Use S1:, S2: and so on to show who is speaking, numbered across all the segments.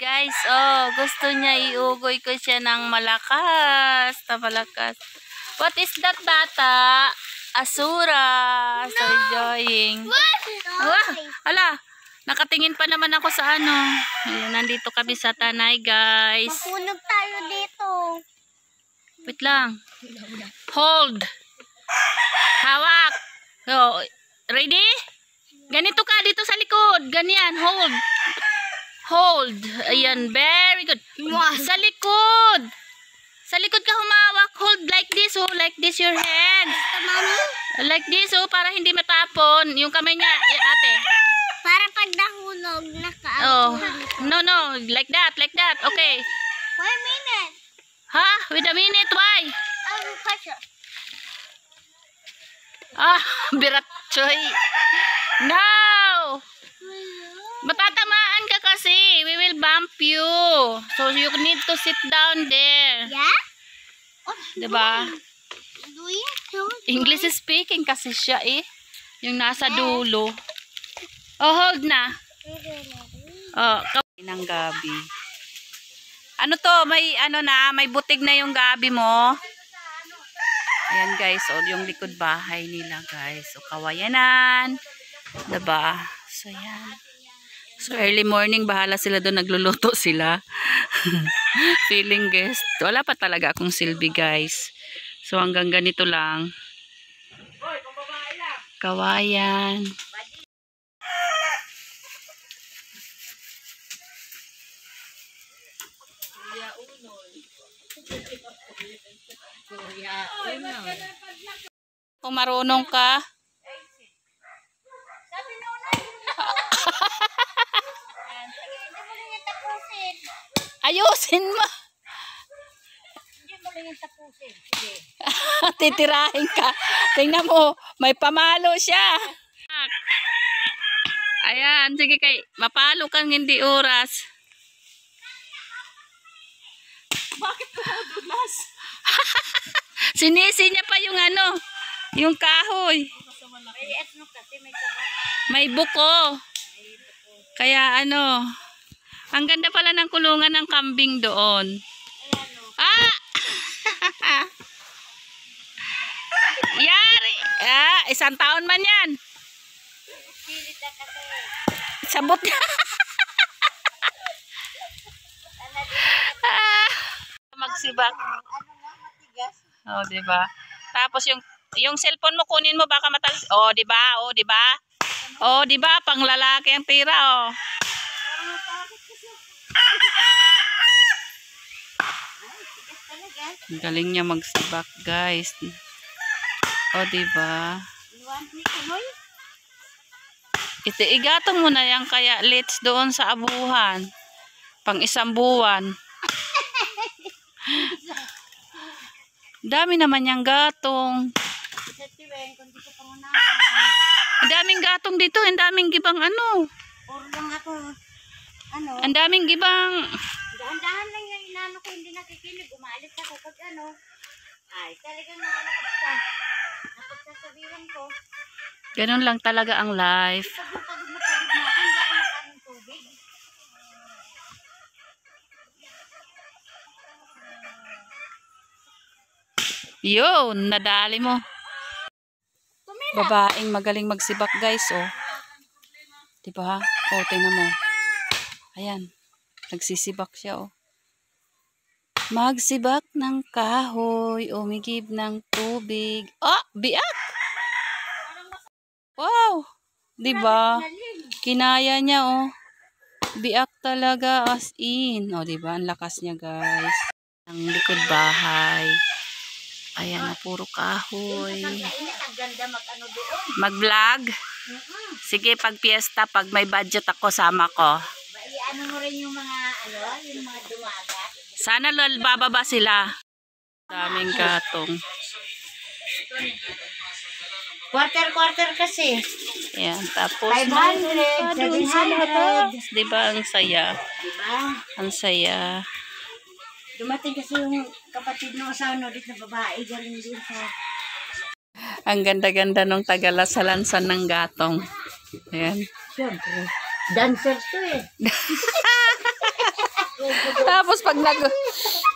S1: Guys, oh, gusto niya iugoy ko siya ng malakas. What is that, bata? Asura. No. So enjoying. Wah, ala, nakatingin pa naman ako sa ano. Ayan, nandito kami sa Tanay, guys.
S2: Mapunog tayo dito.
S1: Wait lang. Hold. Hawak. So, ready? Ganito ka dito sa likod. Ganyan, hold. Hold. Ayan, very good. Sa likod. Sa likod ka humawak. Hold like this, oh. Like this your hands. Like this, oh. Para hindi matapon. Yung kamay niya, ate.
S2: Para pag nahulog,
S1: oh. No. Like that. Okay.
S2: Wait a minute.
S1: Ha? Wait a minute. Why?
S2: Pressure.
S1: Birat, Choy. No! Matatamaan ka kasi. We will bump you. So, you need to sit down there.
S2: Yeah?
S1: Diba? English speaking kasi siya eh. Yung nasa dulo. Oh, hold na. Oh, kawin ng gabi. Ano to? May butig na yung gabi mo. Ayan guys, oh, yung likod bahay nila guys. So, kawayanan. Diba? So, yan. So, early morning, bahala sila doon. Nagluluto sila. Feeling guest. Wala pa talaga akong silbi, guys. So, hanggang ganito lang. Kawayan. Kung marunong ka, ayusin mo.
S2: Hindi mo lang yung tapusin. Sige.
S1: Titirahin ka. Tingnan mo, may pamalo siya. Ayan, sige kay, mapalo kang hindi oras. Bakit tumudulas? Sinisi niya pa yung yung kahoy. May buko. Kaya ang ganda pala ng kulungan ng kambing doon. Yari! 1 taon man yan. Sabot niya. Magsibak. Oh, diba? Tapos yung cellphone mo kunin mo baka matalis. Oh, diba? Oh, diba? Pang lalaki ang tira, oh. Galing niya magsibak, guys. O, diba? Igatong mo na yan kaya let's doon sa abuhan. Pang 1 buwan. Dami naman yung gatong. Ang daming gatong dito. Ang daming gibang Ang daming gibang.
S2: Dahan-dahan lang yung inano ko, hindi nakikinig. Umalis ako pag ay talagang napagsasabihan ko.
S1: Ganun lang talaga ang life.
S2: Pagod na ako, hindi ako makain tubig.
S1: Yun, nadali mo. Babaeng magaling magsibak, guys, oh. Diba? Oh, tingnan mo. Ayan. Nagsisibak siya, oh. Magsibak ng kahoy, umigib ng tubig. Oh, biak! Wow! Diba? Kinaya niya, oh. Biak talaga as in. Oh, diba? Ang lakas niya, guys. Ang likod bahay. Ayan na, puro kahoy. Mag-vlog? Sige, pag fiesta, pag may budget ako, sama ko.
S2: Ano mo rin yung mga dumagat?
S1: Sana bababa sila. Daming gatong.
S2: Quarter kasi.
S1: Ayan, tapos
S2: 500, 700.
S1: diba, ang saya.
S2: Diba?
S1: Ang saya.
S2: Dumating kasi yung kapatid ng asawa dito na babae. Galing din sa...
S1: Ang ganda-ganda nung tagalasalansan ng gatong. Ayan.
S2: Siyempre. Dancer to eh.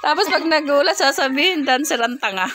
S1: Tapos pag nagulat, sasabihin, dancer ang tanga.